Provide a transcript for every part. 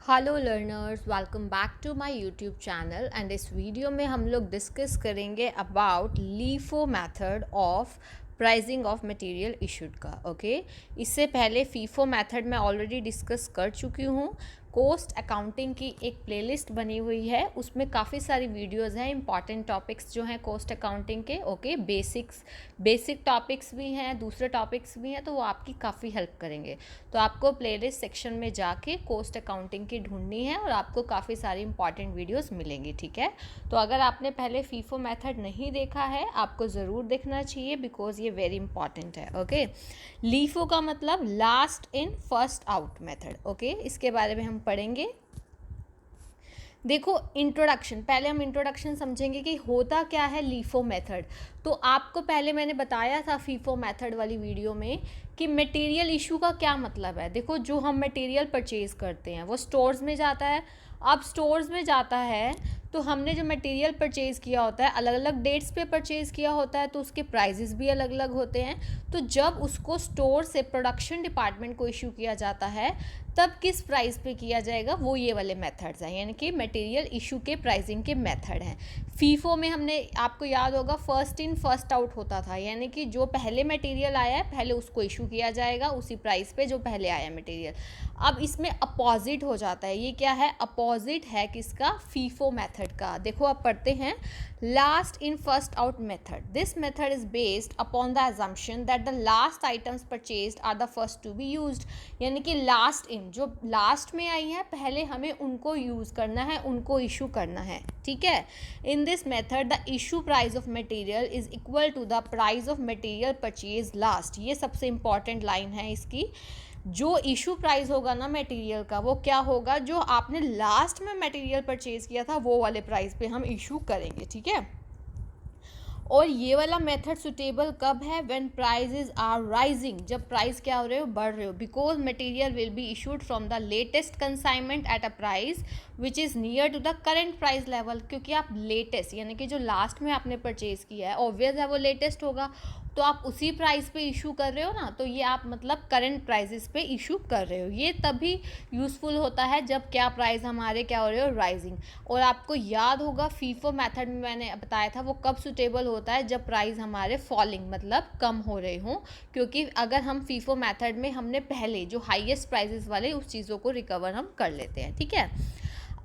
Hello learners, welcome back to my YouTube channel and इस video में हम लोग डिस्कस करेंगे about LIFO method of pricing of material issued का। Okay, इससे पहले फीफो मेथड मैं ऑलरेडी डिस्कस कर चुकी हूँ। कॉस्ट अकाउंटिंग की एक प्लेलिस्ट बनी हुई है, उसमें काफ़ी सारी वीडियोज़ हैं, इंपॉर्टेंट टॉपिक्स जो हैं कॉस्ट अकाउंटिंग के। ओके, बेसिक टॉपिक्स भी हैं, दूसरे टॉपिक्स भी हैं, तो वो आपकी काफ़ी हेल्प करेंगे। तो आपको प्लेलिस्ट सेक्शन में जाके कॉस्ट अकाउंटिंग की ढूंढनी है और आपको काफ़ी सारी इंपॉर्टेंट वीडियोस मिलेंगी। ठीक है, तो अगर आपने पहले फीफो मेथड नहीं देखा है, आपको ज़रूर देखना चाहिए बिकॉज ये वेरी इंपॉर्टेंट है। ओके, लीफो का मतलब last in first out method. Okay, इसके बारे में हम पढ़ेंगे। देखो, इंट्रोडक्शन, पहले हम इंट्रोडक्शन समझेंगे कि होता क्या है लीफो मेथड। तो आपको पहले मैंने बताया था फीफो मेथड वाली वीडियो में कि मटेरियल इशू का क्या मतलब है। देखो, जो हम मटेरियल परचेज करते हैं वो स्टोर्स में जाता है। अब स्टोर्स में जाता है तो हमने जो मटेरियल परचेज़ किया होता है अलग अलग डेट्स पे परचेज़ किया होता है, तो उसके प्राइजेस भी अलग अलग होते हैं। तो जब उसको स्टोर से प्रोडक्शन डिपार्टमेंट को इशू किया जाता है तब किस प्राइस पे किया जाएगा, वो ये वाले मेथड्स हैं, यानी कि मटेरियल इशू के प्राइसिंग के मेथड हैं। फीफो में हमने, आपको याद होगा, फर्स्ट इन फर्स्ट आउट होता था, यानी कि जो पहले मटेरियल आया है पहले उसको इशू किया जाएगा उसी प्राइस पे जो पहले आया मटेरियल। अब इसमें अपोजिट हो जाता है। ये क्या है? अपोजिट है किसका? फीफो मेथड का। देखो, अब पढ़ते हैं। Last in first out method, this method is based upon the assumption that the last items purchased are the first to be used. यानी कि लास्ट इन, जो लास्ट में आई है, पहले हमें उनको यूज़ करना है, उनको इशू करना है। ठीक है, in this method the issue price of material is equal to the price of material purchase last. ये सबसे इंपॉर्टेंट लाइन है इसकी। जो इशू प्राइस होगा ना मटेरियल का, वो क्या होगा? जो आपने लास्ट में मटेरियल परचेज किया था वो वाले प्राइस पे हम इशू करेंगे। ठीक है, और ये वाला मेथड सुटेबल कब है? व्हेन प्राइजेज आर राइजिंग, जब प्राइस क्या हो रहे हो? बढ़ रहे हो। Because material will be issued from the latest consignment at a price which is near to the current price level. क्योंकि आप लेटेस्ट, यानी कि जो लास्ट में आपने परचेज किया है, ऑब्वियस है वो लेटेस्ट होगा, तो आप उसी प्राइस पे इशू कर रहे हो ना, तो ये आप मतलब करंट प्राइसेस पे इशू कर रहे हो। ये तभी यूज़फुल होता है जब क्या प्राइस हमारे क्या हो रहे हो? राइजिंग। और आपको याद होगा फीफो मेथड में मैंने बताया था वो कब सुटेबल होता है? जब प्राइस हमारे फॉलिंग, मतलब कम हो रहे हों। क्योंकि अगर हम फीफो मेथड में हमने पहले जो हाईएस्ट प्राइसेस वाले उस चीज़ों को रिकवर हम कर लेते हैं। ठीक है,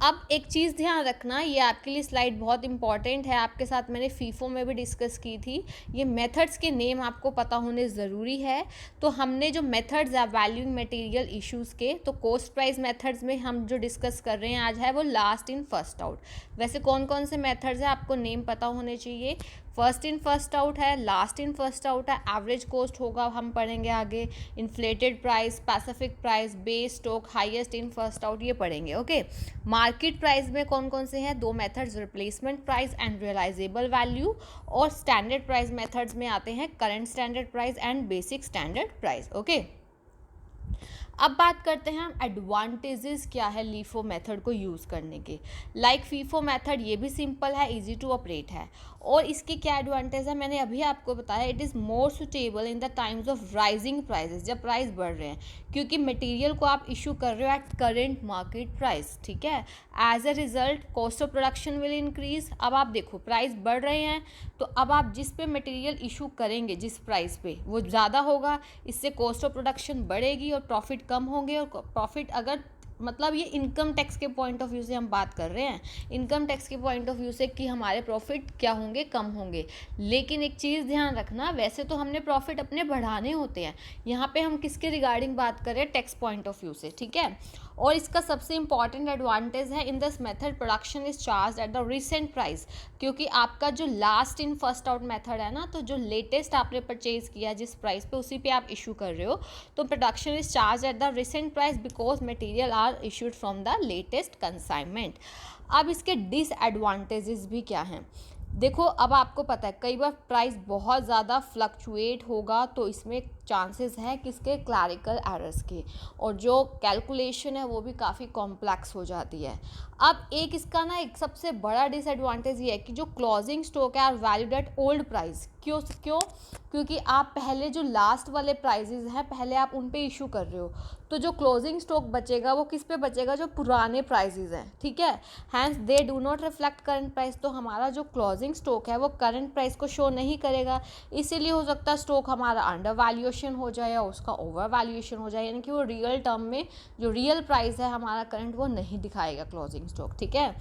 अब एक चीज़ ध्यान रखना, ये आपके लिए स्लाइड बहुत इंपॉर्टेंट है, आपके साथ मैंने फीफो में भी डिस्कस की थी। ये मेथड्स के नेम आपको पता होने ज़रूरी है। तो हमने जो मेथड्स है वैल्यूइंग मटेरियल इश्यूज़ के, तो कॉस्ट प्राइस मेथड्स में हम जो डिस्कस कर रहे हैं आज है वो लास्ट इन फर्स्ट आउट। वैसे कौन कौन से मेथड्स हैं आपको नेम पता होने चाहिए। फर्स्ट इन फर्स्ट आउट है, लास्ट इन फर्स्ट आउट है, एवरेज कॉस्ट होगा, हम पढ़ेंगे आगे, inflated price, specific price, base stock, highest in first out, ये पढ़ेंगे। ओके, मार्केट प्राइस में कौन कौन से हैं? दो methods, replacement price and realisable value. और स्टैंडर्ड प्राइस मेथड्स में आते हैं current standard price and basic standard price. Okay, अब बात करते हैं हम एडवांटेजेस क्या है लीफो मेथड को यूज़ करने के। लाइक फीफो मेथड ये भी सिंपल है, इजी टू ऑपरेट है। और इसके क्या एडवांटेज है मैंने अभी आपको बताया। It is more suitable in the times of rising prices, जब प्राइस बढ़ रहे हैं, क्योंकि मटेरियल को आप इशू कर रहे हो एट करेंट मार्केट प्राइस। ठीक है, as a result cost of production will increase. अब आप देखो प्राइस बढ़ रहे हैं, तो अब आप जिस पे मटेरियल इशू करेंगे, जिस प्राइस पे, वो ज़्यादा होगा, इससे कॉस्ट ऑफ प्रोडक्शन बढ़ेगी और प्रॉफिट कम होंगे। और प्रॉफिट अगर, मतलब ये इनकम टैक्स के पॉइंट ऑफ व्यू से हम बात कर रहे हैं, इनकम टैक्स के पॉइंट ऑफ व्यू से कि हमारे प्रॉफिट क्या होंगे? कम होंगे। लेकिन एक चीज़ ध्यान रखना, वैसे तो हमने प्रॉफिट अपने बढ़ाने होते हैं, यहाँ पे हम किसके रिगार्डिंग बात कर रहे हैं? टैक्स पॉइंट ऑफ व्यू से। ठीक है, और इसका सबसे इंपॉर्टेंट एडवांटेज है, in this method production is charge at the recent price. क्योंकि आपका जो last in first out method है ना, तो जो लेटेस्ट आपने परचेज किया जिस प्राइस पे, उसी पे आप इशू कर रहे हो, तो production is charge at the recent price because material are issued from the latest consignment. अब इसके डिसएडवांटेजेस भी क्या हैं? देखो, अब आपको पता है कई बार प्राइस बहुत ज़्यादा फ्लक्चुएट होगा, तो इसमें चांसेस है किसके, क्लैरिकल एरर्स के, और जो कैलकुलेशन है वो भी काफ़ी कॉम्प्लेक्स हो जाती है। अब एक इसका ना एक सबसे बड़ा डिसएडवांटेज ये है कि जो क्लोजिंग स्टॉक है are valued at old price. क्यों क्यों क्योंकि आप पहले जो लास्ट वाले प्राइजेज हैं पहले आप उन पे इशू कर रहे हो, तो जो क्लोजिंग स्टॉक बचेगा वो किस पे बचेगा, जो पुराने प्राइजेज हैं, ठीक है। Hence they do not reflect current price, तो हमारा जो क्लोजिंग स्टॉक है वो करंट प्राइस को शो नहीं करेगा, इसीलिए हो सकता है स्टॉक हमारा अंडर वैल्यूएशन हो जाए या उसका ओवर वैल्यूएशन हो जाए, यानी कि वो रियल टर्म में जो रियल प्राइस है हमारा करंट वो नहीं दिखाएगा क्लोजिंग स्टॉक, ठीक है।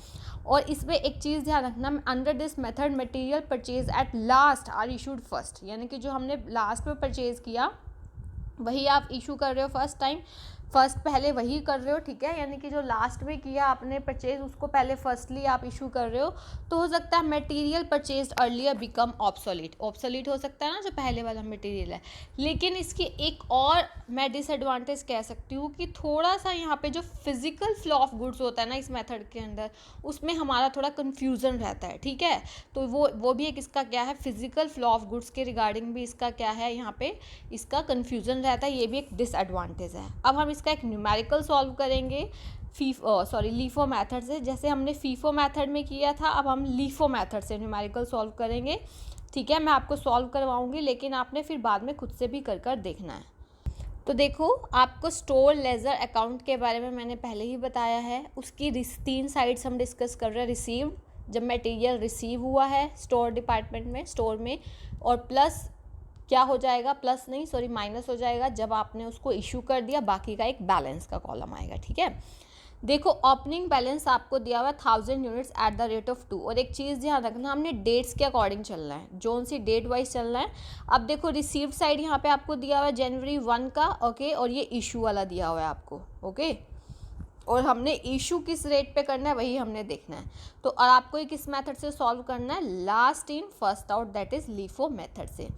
और इसमें एक चीज़ ध्यान रखना, under this method material purchase at last are issued first, यानी कि जो हमने लास्ट में परचेज किया वही आप इशू कर रहे हो फर्स्ट पहले वही कर रहे हो, ठीक है। यानी कि जो लास्ट में किया आपने परचेज उसको पहले फर्स्टली आप इशू कर रहे हो, तो हो सकता है material purchase earlier become obsolete हो सकता है ना जो पहले वाला मटेरियल है। लेकिन इसकी एक और मैं डिसएडवांटेज कह सकती हूँ कि थोड़ा सा यहाँ पे जो फिजिकल फ्लो ऑफ गुड्स होता है ना इस मेथड के अंदर, उसमें हमारा थोड़ा कन्फ्यूज़न रहता है, ठीक है। तो वो भी एक इसका क्या है, फिजिकल फ्लो ऑफ गुड्स के रिगार्डिंग भी इसका क्या है, यहाँ पे इसका कन्फ्यूज़न रहता है, ये भी एक डिसएडवांटेज है। अब हम इसका एक न्यूमेरिकल सॉल्व करेंगे लीफो मेथड से, जैसे हमने फीफो मेथड में किया था, अब हम लीफो मेथड से न्यूमेरिकल सॉल्व करेंगे, ठीक है। मैं आपको सॉल्व करवाऊंगी, लेकिन आपने फिर बाद में खुद से भी कर देखना है। तो देखो, आपको स्टोर लेजर अकाउंट के बारे में मैंने पहले ही बताया है, उसकी 3 साइड्स हम डिस्कस कर रहे हैं। रिसीव्ड, जब मटेरियल रिसीव हुआ है स्टोर डिपार्टमेंट में, स्टोर में, और प्लस क्या हो जाएगा, माइनस हो जाएगा जब आपने उसको इशू कर दिया, बाकी का एक बैलेंस का कॉलम आएगा, ठीक है। देखो, ओपनिंग बैलेंस आपको दिया हुआ 1000 units at the rate of 2, और एक चीज़ ध्यान रखना, हमने डेट्स के अकॉर्डिंग चलना है, जोन सी डेट वाइज चलना है। अब देखो, रिसीव्ड साइड यहाँ पे आपको दिया हुआ है जनवरी 1 का, ओके, और ये इशू वाला दिया हुआ है आपको, ओके, और हमने इशू किस रेट पे करना है वही हमने देखना है। तो और आपको ये किस मेथड से सॉल्व करना है, last in first out, that is LIFO method से।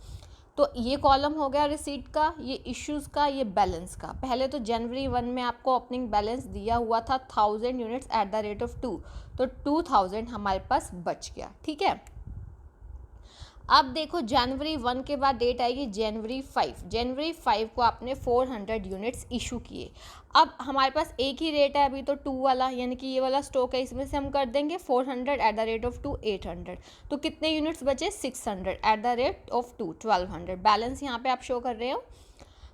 तो ये कॉलम हो गया रिसीट का, ये इश्यूज का, ये बैलेंस का। पहले तो जनवरी 1 में आपको ओपनिंग बैलेंस दिया हुआ था 1000 units at the rate of 2, तो 2000 हमारे पास बच गया, ठीक है। अब देखो, जनवरी 1 के बाद डेट आएगी जनवरी 5 को आपने 400 यूनिट्स इशू किए। अब हमारे पास एक ही रेट है अभी तो 2 वाला, यानी कि ये वाला स्टॉक है, इसमें से हम कर देंगे 400 एट द रेट ऑफ 2 800, तो कितने यूनिट्स बचे, 600 at the rate of 2 1200, balance यहाँ पे आप शो कर रहे हो।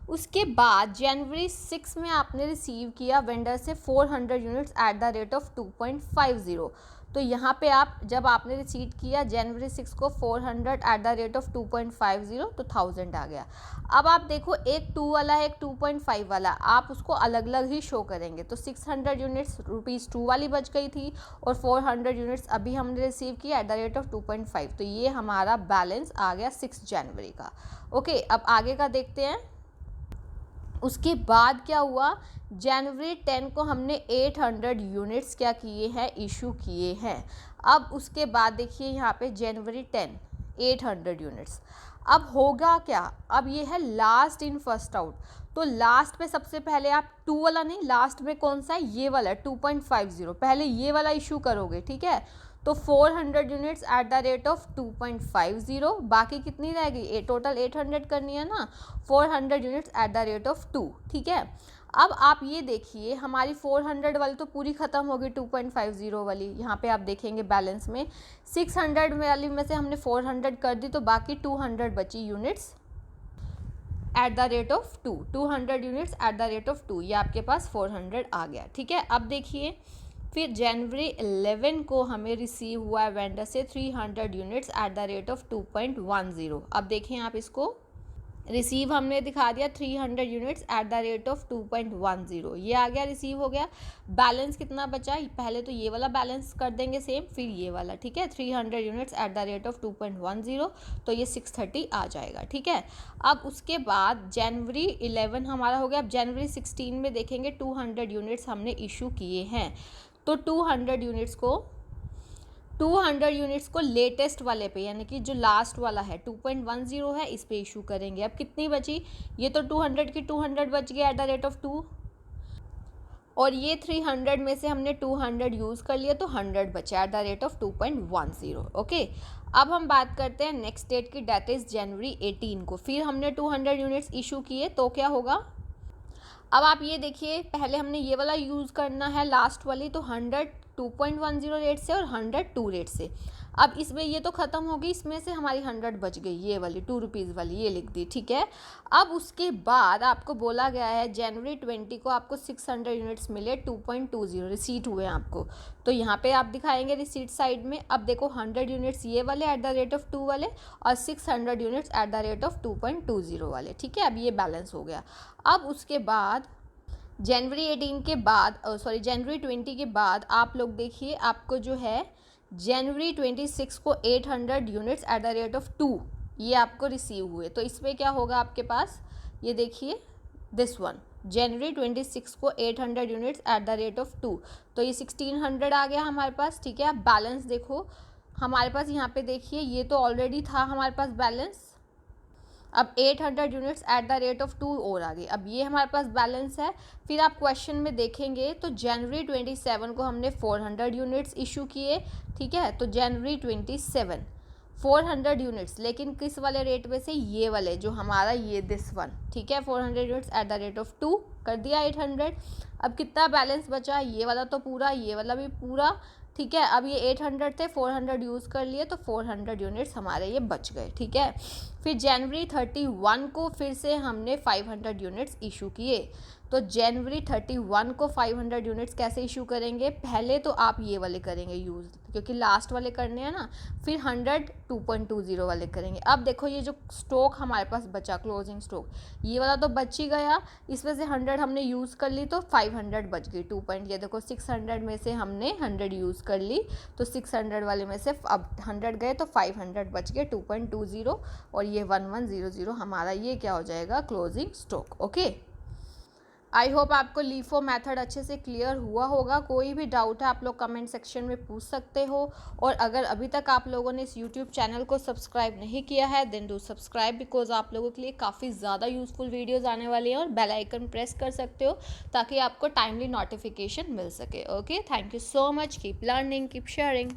उसके बाद जनवरी 6 में आपने रिसीव किया वेंडर से 400 units at the rate of 2.50, तो यहाँ पे आप जब आपने रिसीव किया जनवरी 6 को 400 एट द रेट ऑफ 2.50, तो 1000 आ गया। अब आप देखो, एक 2 वाला है, एक 2.5 वाला, आप उसको अलग अलग ही शो करेंगे, तो 600 यूनिट्स ₹2 वाली बच गई थी, और 400 यूनिट्स अभी हमने रिसीव किया एट द रेट ऑफ 2.5, तो ये हमारा बैलेंस आ गया 6 जनवरी का, ओके। अब आगे का देखते हैं। उसके बाद क्या हुआ, जनवरी 10 को हमने 800 यूनिट्स क्या किए हैं, इशू किए हैं। अब उसके बाद देखिए यहाँ पे जनवरी 10 800 यूनिट्स। अब होगा क्या, अब ये है लास्ट इन फर्स्ट आउट, तो लास्ट पे सबसे पहले आप 2 वाला नहीं, लास्ट में कौन सा है, ये वाला 2.50, पहले ये वाला इशू करोगे, ठीक है। तो 400 units at the rate of 2.50, बाकी कितनी रहेगी, टोटल 800 करनी है ना, 400 units at the rate of 2, ठीक है। अब आप ये देखिए, हमारी 400 वाली तो पूरी ख़त्म होगी, 2.50 वाली, यहाँ पे आप देखेंगे बैलेंस में 600 वाली में से हमने 400 कर दी, तो बाकी 200 बची units at the rate of 200 units at the rate of 2, ये आपके पास 400 आ गया, ठीक है। अब देखिए, फिर जनवरी 11 को हमें रिसीव हुआ है वेंडर से 300 units at the rate of 2.10। अब देखें आप इसको, रिसीव हमने दिखा दिया 300 units at the rate of 2.10, ये आ गया, रिसीव हो गया। बैलेंस कितना बचा, पहले तो ये वाला बैलेंस कर देंगे सेम, फिर ये वाला, ठीक है। 300 units at the rate of 2.10, तो ये 630 आ जाएगा, ठीक है। अब उसके बाद जनवरी 11 हमारा हो गया। अब जनवरी 16 में देखेंगे 200 यूनिट्स हमने इशू किए हैं, तो 200 यूनिट्स को लेटेस्ट वाले पे, यानी कि जो लास्ट वाला है 2.10 है, इस पे इशू करेंगे। अब कितनी बची, ये तो 200 की 200 बच गया एट द रेट ऑफ 2, और ये 300 में से हमने 200 यूज़ कर लिया, तो 100 बचा at the rate of 2.10, okay. अब हम बात करते हैं नेक्स्ट डेट की, डेट इज़ जनवरी 18 को। फिर हमने 200 यूनिट्स इशू किए, तो क्या होगा, अब आप ये देखिए, पहले हमने ये वाला यूज़ करना है लास्ट वाली, तो 100 2.10 रेट से और 100 2 रेट से। अब इसमें ये तो ख़त्म हो गई, इसमें से हमारी 100 बच गई, ये वाली 2 रुपीज़ वाली, ये लिख दी, ठीक है। अब उसके बाद आपको बोला गया है जनवरी 20 को आपको 600 यूनिट्स मिले, 2.20 रिसीट हुए आपको। तो यहाँ पे आप दिखाएंगे रिसीट साइड में। अब देखो 100 यूनिट्स ये वाले एट द रेट ऑफ 2 वाले, और 600 units at the rate of 2.20 वाले, ठीक है। अब ये बैलेंस हो गया। अब उसके बाद जनवरी 18 के बाद, सॉरी जनवरी 20 के बाद आप लोग देखिए, आपको जो है जनवरी 26 को 800 units at the rate of 2 ये आपको रिसीव हुए। तो इसमें क्या होगा आपके पास, ये देखिए दिस वन, जनवरी 26 को 800 units at the rate of 2, तो ये 1600 आ गया हमारे पास, ठीक है। अब बैलेंस देखो हमारे पास, यहाँ पे देखिए ये तो ऑलरेडी था हमारे पास बैलेंस। अब 800 units at the rate of 2 और आ गई, अब ये हमारे पास बैलेंस है। फिर आप क्वेश्चन में देखेंगे तो जनवरी 27 को हमने 400 यूनिट्स इशू किए, ठीक है। तो जनवरी 27 400 यूनिट्स, लेकिन किस वाले रेट में से, ये वाले जो हमारा ये दिस वन, ठीक है। 400 units at the rate of 2 कर दिया 800। अब कितना बैलेंस बचा, ये वाला तो पूरा, ये वाला भी पूरा, ठीक है। अब ये 800 थे, 400 यूज़ कर लिए, तो 400 यूनिट्स हमारे ये बच गए, ठीक है। फिर जनवरी 31 को फिर से हमने 500 यूनिट्स इशू किए। तो जनवरी 31 को 500 यूनिट्स कैसे इशू करेंगे, पहले तो आप ये वाले करेंगे यूज़, क्योंकि लास्ट वाले करने हैं ना। फिर 100 2.20 वाले करेंगे। अब देखो ये जो स्टॉक हमारे पास बचा, क्लोजिंग स्टॉक, ये वाला तो बच ही गया, इसमें से 100 हमने यूज़ कर ली, तो 500 बच गई 2 पॉइंट। ये देखो 600 में से हमने 100 यूज़ कर ली, तो 600 वाले में से अब 100 गए, तो 500 बच गए 2.20, और ये 1100 हमारा ये क्या हो जाएगा, closing stock. Okay, I hope आपको लीफो मेथड अच्छे से क्लियर हुआ होगा। कोई भी डाउट है आप लोग कमेंट सेक्शन में पूछ सकते हो। और अगर अभी तक आप लोगों ने इस यूट्यूब चैनल को सब्सक्राइब नहीं किया है, देन डू सब्सक्राइब, बिकॉज आप लोगों के लिए काफ़ी ज़्यादा यूज़फुल वीडियोज़ आने वाली हैं। और बेल आइकन प्रेस कर सकते हो ताकि आपको टाइमली नोटिफिकेशन मिल सके। Okay, thank you so much, keep learning, keep sharing.